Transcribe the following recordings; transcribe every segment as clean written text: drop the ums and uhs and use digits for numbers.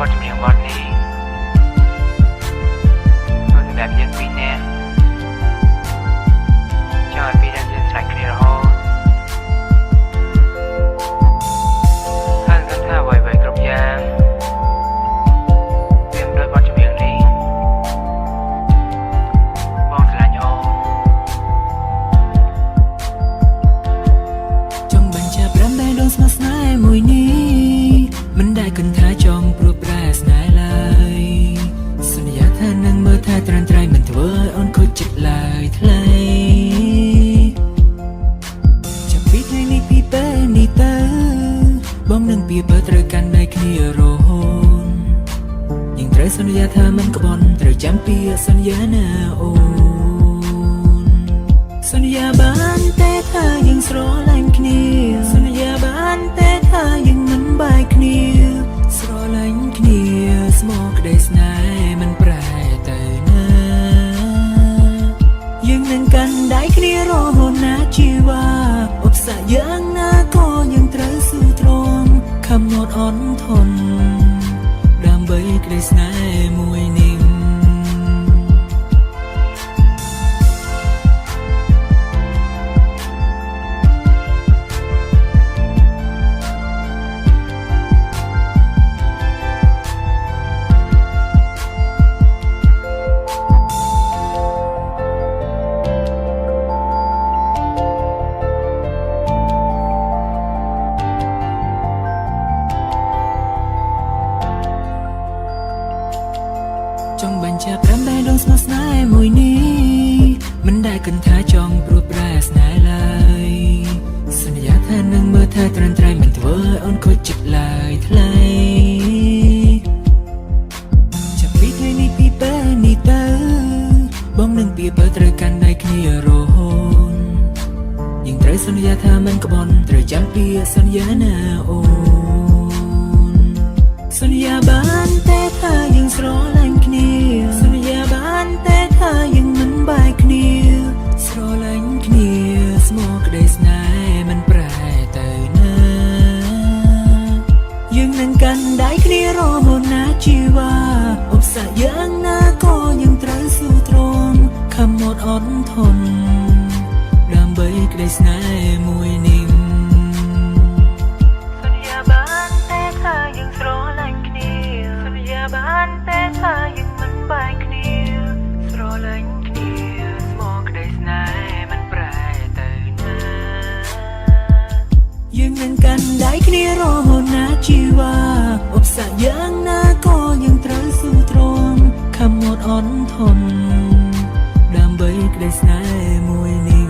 บทចម្រៀងបទនេះគឺសម្រាប់យើងពីរនាក់ចង់ឲ្យពីរនាក់យើងស្រេចគ្នារហូតហើយគិតថាអ្វីៗគ្រប់យ៉ាងវាមិនដូចបទចម្រៀងនេះបងស្រឡាញ់អូនចង់បញ្ជាក់ប្រាំតែដងស្មោះស្នេហ៍មួយនេះមិនដែលគិតថាចង់ព្រួតប្រែស្នេហ៍ឡើយសន្យាថានឹងមើលថាត្រាំត្រៃមិនធ្វើឲ្យអូនខូចចិត្តឡើយថ្លៃចាប់ពីថ្ងៃនេះពីពេលនេះទៅបងនឹងពីបើត្រូវកាន់ដៃគ្នារហូតយើងត្រូវសន្យាថាមិនក្បត់ត្រូវចាំពីសន្យាណាអូនសន្យាបានតែថាយើងស្រឡាញ់គ្នាសន្យាបានតែថាយើងមិនបែកគ្នាស្រឡាញ់គ្នាស្មោះក្តីស្នេហ៍មិនប្រែទៅណាយើងនឹងកាន់ដៃគ្នារហូតណាជីវ៉ាឧបសគ្គយ៉ាងណាក៏យើងត្រូវស៊ូទ្រាំខំអត់អន់ធន់ដើម្បីក្តីស្នេហ៍មួយនេះចង់បញ្ជាក់ប្រាំតែដងស្មោះស្នេហ៍មួយនេះមិនដែលគិតថាចង់ព្រួតប្រែស្នេហ៍ឡើយសន្យាថានឹងមើលថាត្រាំត្រៃមិនធ្វើឲ្យអូនខូចចិត្តឡើយថ្លៃចាប់ពីថ្ងៃនេះពីពេលនេះទៅបងនឹងពីបើត្រូវកាន់ដៃគ្នារហូតយើងត្រូវសន្យាថាមិនក្បត់ត្រូវចាំពីសន្យាណាអូនសន្យាបានតែថាយើងស្រឡាញ់គ្នាសន្យាបានតែថាយើងមិនបែកគ្នាស្រឡាញ់គ្នាស្មោះក្តីស្នេហ៍មិនប្រែទៅណាយើងនឹងកាន់ដៃគ្នារហូតណាជីវ៉ាឧបសគ្គយ៉ាងណាក៏យើងត្រូវស៊ូទ្រាំខំអត់អន់ធន់ដើម្បីក្តីស្នេហ៍មួយនេះសន្យាបានតែថាយើងស្រឡាញ់គ្នាសន្យាបានតែថាយើងមិនបែកគ្នាស្រឡាញ់គ្នាស្មោះក្តីស្នេហ៍មិនប្រែទៅណាយើងនឹងកាន់ដៃគ្នារហូតណាជីវ៉ាឧបសគ្គយ៉ាងណាក៏យើងត្រូវស៊ូទ្រាំខំអត់អន់ធន់ដើម្បីក្តីស្នេហ៍មួយនេះ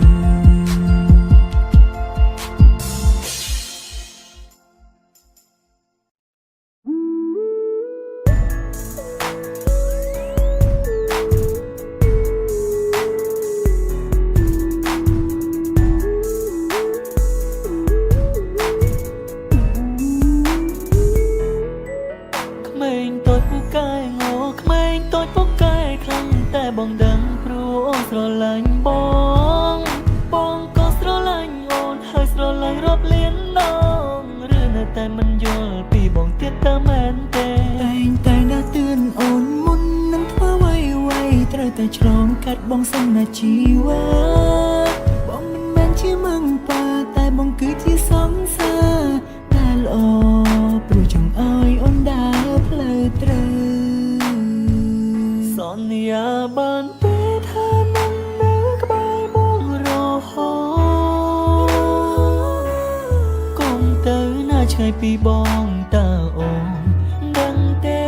ក្មេងតូចពូកែងោក្មេងតូចពូកែខ្លាំងតែបងដឹងព្រោះអូនស្រឡាញ់បងក៏ស្រឡាញ់អូនហើយស្រឡាញ់រាប់លានដងឬនៅតែមិនយល់ពីបងទៀតតើមែនទេតែណាស់ទឿនអូនមុននឹងធ្វើអ្វីត្រូវតែឆ្លងកាត់បងសិនណាជីវ៉ាបងមិនមែនជាមឹងប៉ាតែបងគឺជាសង្សារតែល្អព្រោះចង់ឲ្យអូនដើរផ្លូវត្រូវសន្យាបានពេលថានឹងនៅក្បែរបងរហូតកុំទៅណាឆ្ងាយពីបងតើអូនដឹងទេ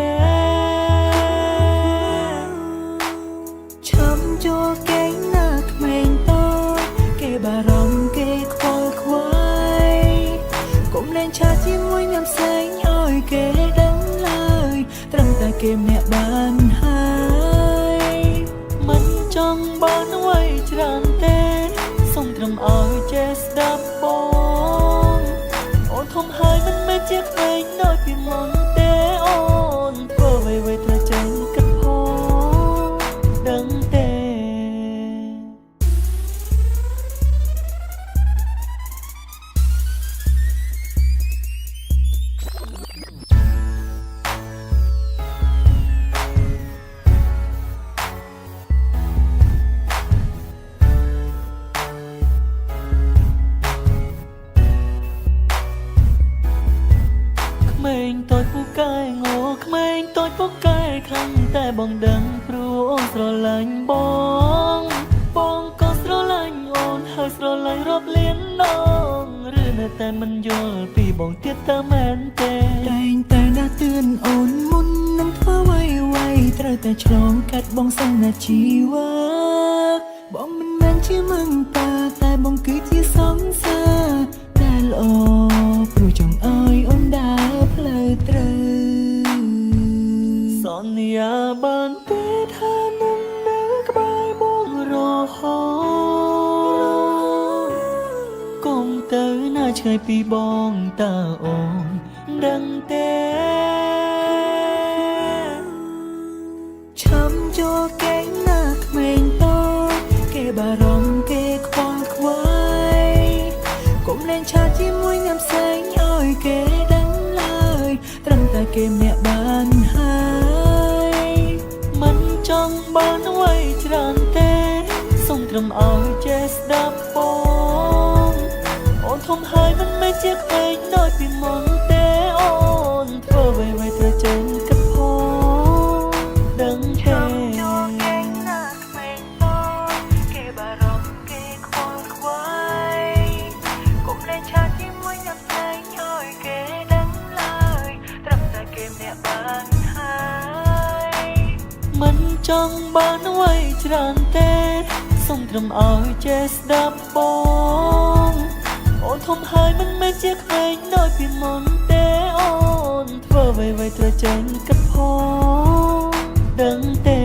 ឈាំចូលគេណាក្មេងតូចគេបារម្ភគេខ្វល់ខ្វាយកុំលែងឆាជាមួយញ៉ាំផ្សេងឲ្យគេដឹងឡើយត្រឹមតែគេម្នាក់បានហើយមិនចង់បានអ្វីច្រើនទេសូមត្រឹមឲ្យចេះស្ដាប់បងអូនធំហើយមិនមែនជាក្មេងដូចពីមុនទេអូនធ្វើអ្វីៗត្រូវចេះគិតផងដឹងទេ ស កាយងោក្មេងតូចពុកកាយខ្លាំងតែបងដឹងព្រោះអូនស្រឡាញ់បងបងក៏ស្រឡាញ់អូនហើយស្រឡាញ់រាប់លានដងឬនៅតែមិនយល់ពីបងទៀតតើមែនទេតែងតែណាស់ទឿនអូនមុននឹងធ្វើអ្វីត្រូវតែឆ្លងកាត់បងសិនណាជីវិតបងមិនមែនជាមង្តាតែបងគឺជាសង្សារដែលល្អព្រោះចង់ឲ្យអូនដើរផ្លូវត្រូវសន្យាបានទេថានឹងនៅក្បែរបងរហូតកុំទៅណាឆ្ងាយពីបងតើអូនដឹងទេឈាំចូលកេងណាក្មេងតូចគេបារម្ភគេខ្វល់ខ្វាយកុំលែងឆាតជាមួយអ្នកផ្សេងឲ្យគេដឹងឡើយត្រឹមតែគេម្នាក់បានហើយមិនចង់បានអ្វីច្រើនទេសូមត្រឹមឲ្យចេះស្ដាប់បងអូនធំហើយមិនមែនជាក្មេងដូចពីមុនទេអូនធ្វើអ្វីត្រូវចេញគិតផងដឹងទេមិនចង់បានអ្វីច្រើនទេសូមត្រឹមឲ្យចេះស្ដាប់បងអូនធំហើយមិនមែនជាក្មេងដូចពីមុនទេអូនធ្វើអ្វីត្រូវចេញគិតផងដឹងទេ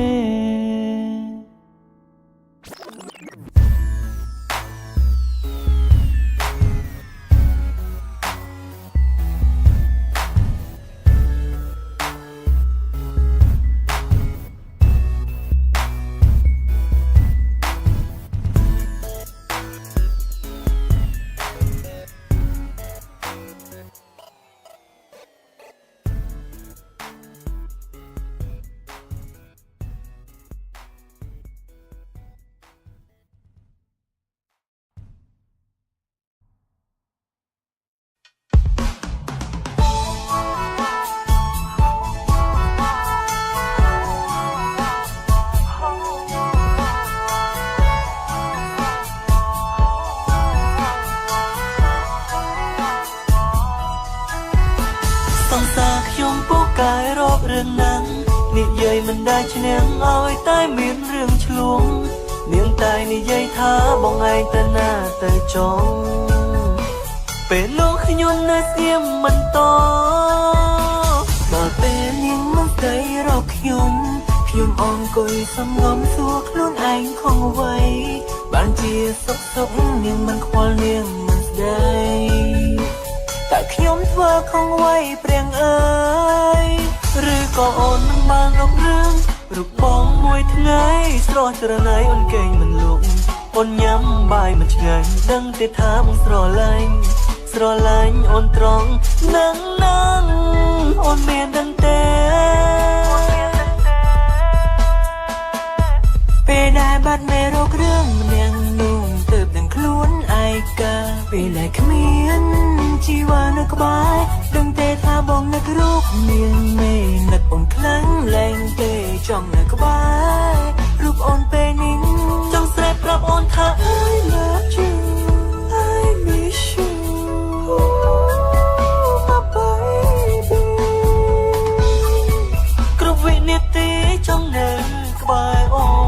សង្សារខ្ញុំពូកែរករឿងណាំងនិយាយមិនได้ឈ្នះឲ្យតែមានរឿងឆ្លងនាងតែនិយាយថាបងឯងទៅណាទៅចង់ពេលនោះខ្ញុំនៅស្ងៀមមិនតដល់ពេលនាងមកស្ដីរកខ្ញុំអង្គុយសំងំសួរខ្លួនឯងខំអ្វីបានជាសុខនាងមិនខ្វល់នាងមិនស្ដីតែខ្ញុំធ្វើខំអ្វីព្រៀងអើយឬក៏អូនមិនបានរករឿងរូបបងមួយថ្ងៃស្រស់ត្រណៃអូនកេងមិនលក់អូនញ៉ាំបាយមិនឆ្ងាញ់ដឹងទេថាបងស្រឡាញ់អូនត្រង់នឹងអូនមានដឹងទេពេលដែលបាត់មេរោគរឿងម្នាក់នោះទើបដឹងខ្លួនឯកាពេលដែលគ្មានជីវ៉ានៅក្បែរដឹងទេថាបងនឹករូបនាងមេនឹកអូនខ្លាំងលែងទេចង់នៅក្បែររូបអូនពេលនេះចង់ស្រែកប្រាប់អូនថា I love you I miss you my baby គ្រប់វិនាទីចង់នៅក្បែរអូន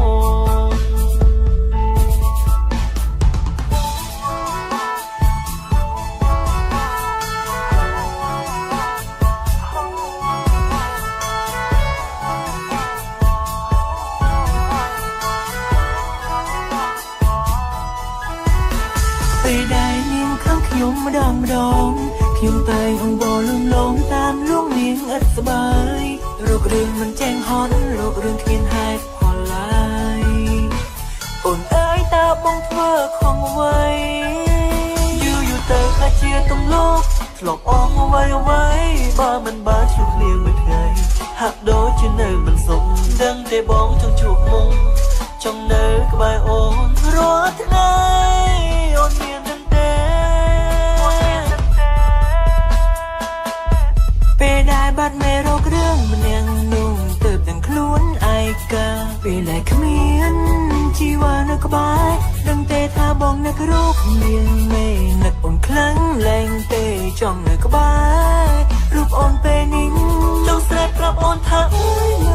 ពេលដែលនាងខាងខ្ញុំម្ដងខ្ញុំតែងអង្វរលំលងតាមលួងនាងឥតសប្បាយរករឿងមិនចែងហត់រករឿងគ្មានហេតុផលឡើយអូនអើយតើបងធ្វើខុសអ្វីយូរទៅខ្លះជាទំលោកធ្លាប់អងអ្វីបើមិនបានជួបគ្នាមួយថ្ងៃហាក់ដូចជានៅមិនសុខដឹងទេបងចង់ជួបមុំចង់នៅក្បែរអូនរាល់ថ្ងៃអូនមានដឹងទេពេលដែលបាត់មេរោ តែគ្មានជីវ៉ានៅក្បែរដឹងទេថាបងនៅរូបមានមេនឹកអូនខ្លាំងលែងទេចង់នៅក្បែររូបអូនពេលនេះចង់ស្រែកប្រាប់អូនថាអើយ